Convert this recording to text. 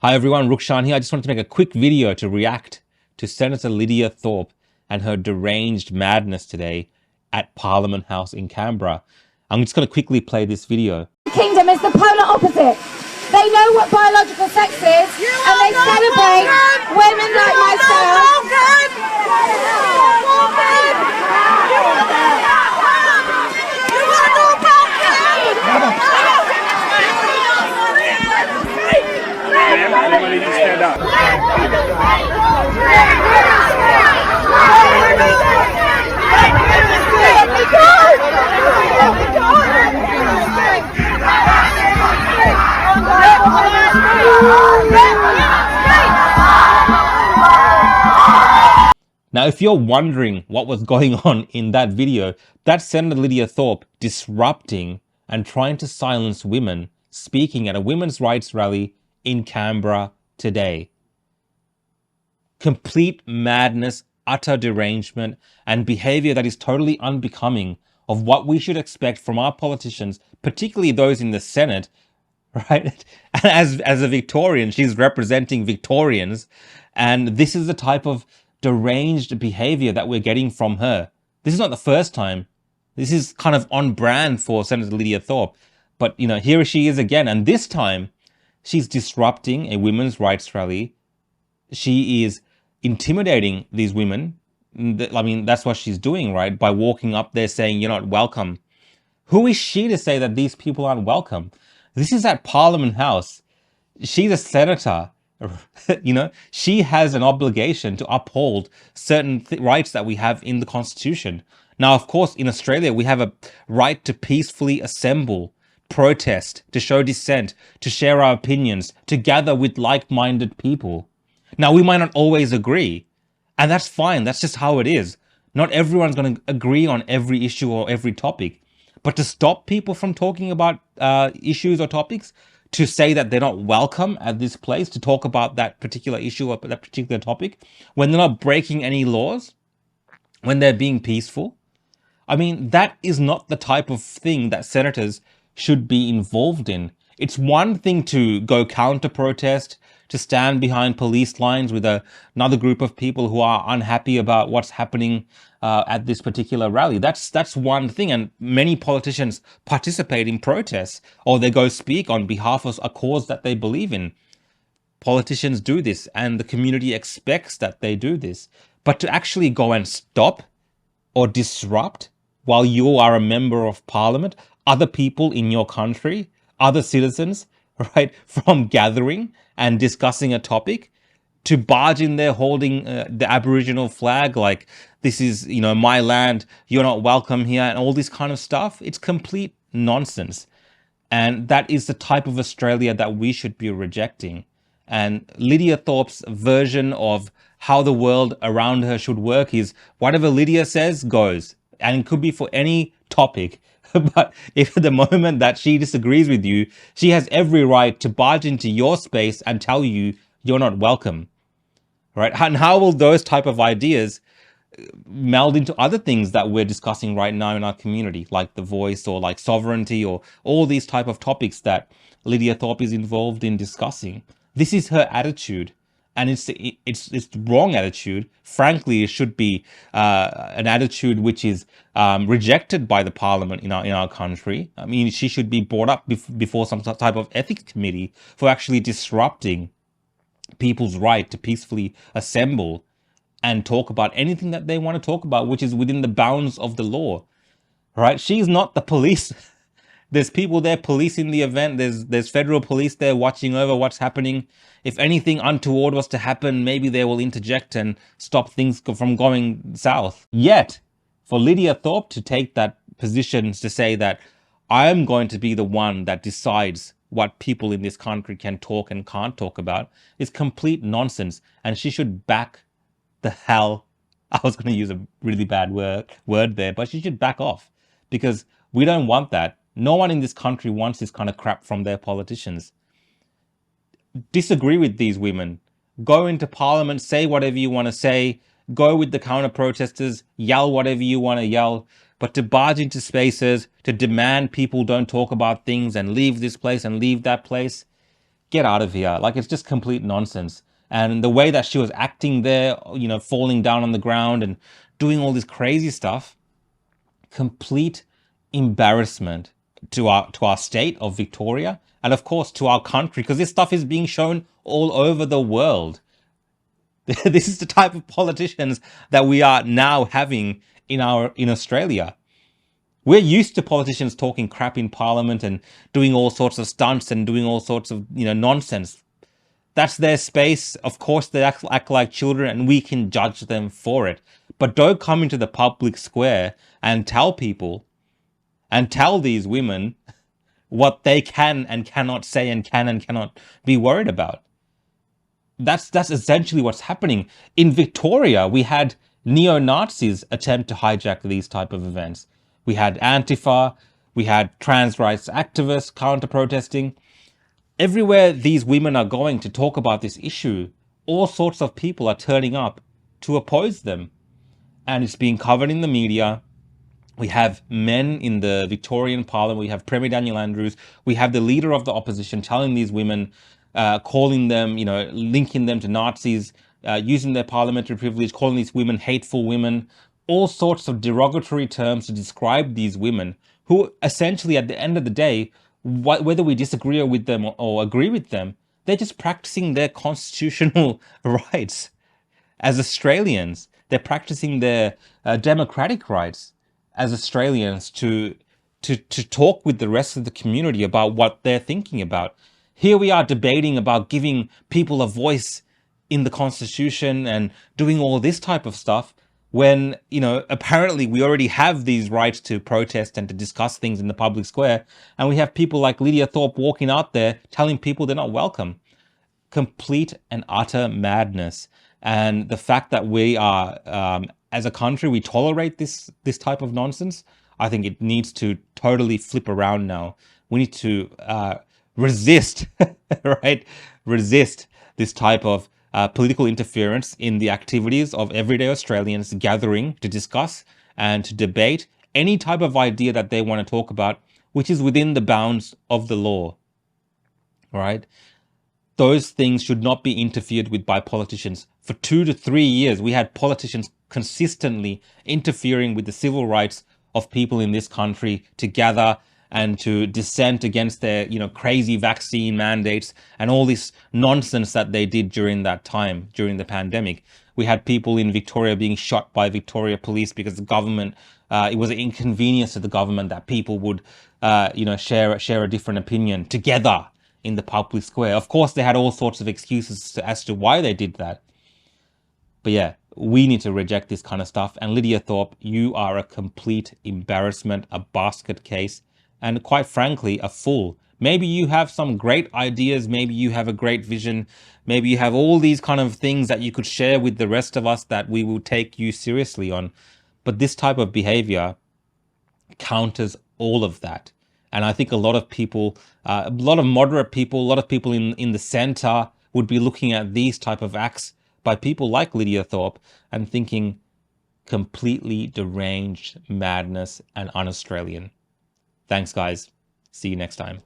Hi everyone, Rukshan here. I just wanted to make a quick video to react to Senator Lidia Thorpe and her deranged madness today at Parliament House in Canberra. I'm just going to quickly play this video. The kingdom is the polar opposite. They know what biological sex is, and they celebrate women like myself. Everybody just stand up. Now, if you're wondering what was going on in that video, that's Senator Lidia Thorpe disrupting and trying to silence women speaking at a women's rights rally in Canberra today. Complete madness, utter derangement, and behavior that is totally unbecoming of what we should expect from our politicians, particularly those in the Senate, right? And as a Victorian, she's representing Victorians, and this is the type of deranged behavior that we're getting from her. This is not the first time. This is kind of on brand for Senator Lidia Thorpe. But, you know, here she is again, and this time she's disrupting a women's rights rally. She is intimidating these women. I mean, that's what she's doing, right? By walking up there saying, you're not welcome. Who is she to say that these people aren't welcome? This is at Parliament House. She's a senator. You know, she has an obligation to uphold certain rights that we have in the Constitution. Now, of course, in Australia, we have a right to peacefully assemble, protest, to show dissent, to share our opinions, to gather with like-minded people. Now, we might not always agree, and that's fine. That's just how it is. Not everyone's going to agree on every issue or every topic. But to stop people from talking about issues or topics, to say that they're not welcome at this place to talk about that particular issue or that particular topic, when they're not breaking any laws, when they're being peaceful, I mean, that is not the type of thing that senators should be involved in. It's one thing to go counter-protest, to stand behind police lines with another group of people who are unhappy about what's happening at this particular rally. That's one thing, and many politicians participate in protests, or they go speak on behalf of a cause that they believe in. Politicians do this, and the community expects that they do this. But to actually go and stop or disrupt while you are a member of parliament, other people in your country, other citizens, right, from gathering and discussing a topic, to barge in there holding the Aboriginal flag like this is, you know, my land, you're not welcome here, and all this kind of stuff. It's complete nonsense. And that is the type of Australia that we should be rejecting. And Lidia Thorpe's version of how the world around her should work is whatever Lidia says goes. And it could be for any topic. But if at the moment that she disagrees with you, she has every right to barge into your space and tell you you're not welcome, right? And how will those type of ideas meld into other things that we're discussing right now in our community, like the voice or like sovereignty or all these type of topics that Lidia Thorpe is involved in discussing? This is her attitude. And it's the wrong attitude. Frankly, it should be an attitude which is rejected by the parliament in our country. I mean, she should be brought up before some type of ethics committee for actually disrupting people's right to peacefully assemble and talk about anything that they want to talk about, which is within the bounds of the law. Right? She's not the police. There's people there policing the event. There's federal police there watching over what's happening. If anything untoward was to happen, maybe they will interject and stop things from going south. Yet, for Lidia Thorpe to take that position to say that I'm going to be the one that decides what people in this country can talk and can't talk about is complete nonsense. And she should back the hell. I was going to use a really bad word there, but she should back off, because we don't want that. No one in this country wants this kind of crap from their politicians. Disagree with these women. Go into parliament, say whatever you want to say, go with the counter-protesters, yell whatever you want to yell, but to barge into spaces, to demand people don't talk about things and leave this place and leave that place, get out of here. Like, it's just complete nonsense. And the way that she was acting there, you know, falling down on the ground and doing all this crazy stuff, complete embarrassment to our state of Victoria, and of course to our country, because this stuff is being shown all over the world. This is the type of politicians that we are now having in Australia. We're used to politicians talking crap in Parliament and doing all sorts of stunts and doing all sorts of, you know, nonsense. That's their space. Of course, they act like children, and we can judge them for it. But don't come into the public square and tell people and tell these women what they can and cannot say and can and cannot be worried about. That's essentially what's happening. In Victoria, we had neo-Nazis attempt to hijack these type of events. We had Antifa, we had trans rights activists counter-protesting. Everywhere these women are going to talk about this issue, all sorts of people are turning up to oppose them. And it's being covered in the media. We have men in the Victorian Parliament. We have Premier Daniel Andrews. We have the leader of the opposition telling these women, calling them, you know, linking them to Nazis, using their parliamentary privilege, calling these women hateful women, all sorts of derogatory terms to describe these women who essentially, at the end of the day, whether we disagree with them or agree with them, they're just practicing their constitutional rights as Australians. They're practicing their democratic rights as Australians to talk with the rest of the community about what they're thinking about. Here we are debating about giving people a voice in the Constitution and doing all this type of stuff when, you know, apparently we already have these rights to protest and to discuss things in the public square. And we have people like Lidia Thorpe walking out there telling people they're not welcome. Complete and utter madness. And the fact that we are, as a country, we tolerate this type of nonsense, I think it needs to totally flip around now. We need to resist, right? Resist this type of political interference in the activities of everyday Australians gathering to discuss and to debate any type of idea that they want to talk about, which is within the bounds of the law, right? Those things should not be interfered with by politicians. For 2 to 3 years, we had politicians consistently interfering with the civil rights of people in this country to gather and to dissent against their, you know, crazy vaccine mandates and all this nonsense that they did during that time, during the pandemic. We had people in Victoria being shot by Victoria Police because the government, it was an inconvenience to the government that people would, you know, share a different opinion together in the public square. Of course, they had all sorts of excuses as to why they did that. But yeah, we need to reject this kind of stuff. And Lidia Thorpe, you are a complete embarrassment, a basket case, and quite frankly, a fool. Maybe you have some great ideas. Maybe you have a great vision. Maybe you have all these kind of things that you could share with the rest of us that we will take you seriously on. But this type of behavior counters all of that. And I think a lot of people, a lot of moderate people, a lot of people in the center would be looking at these type of acts by people like Lidia Thorpe and thinking completely deranged madness and un-Australian. Thanks, guys. See you next time.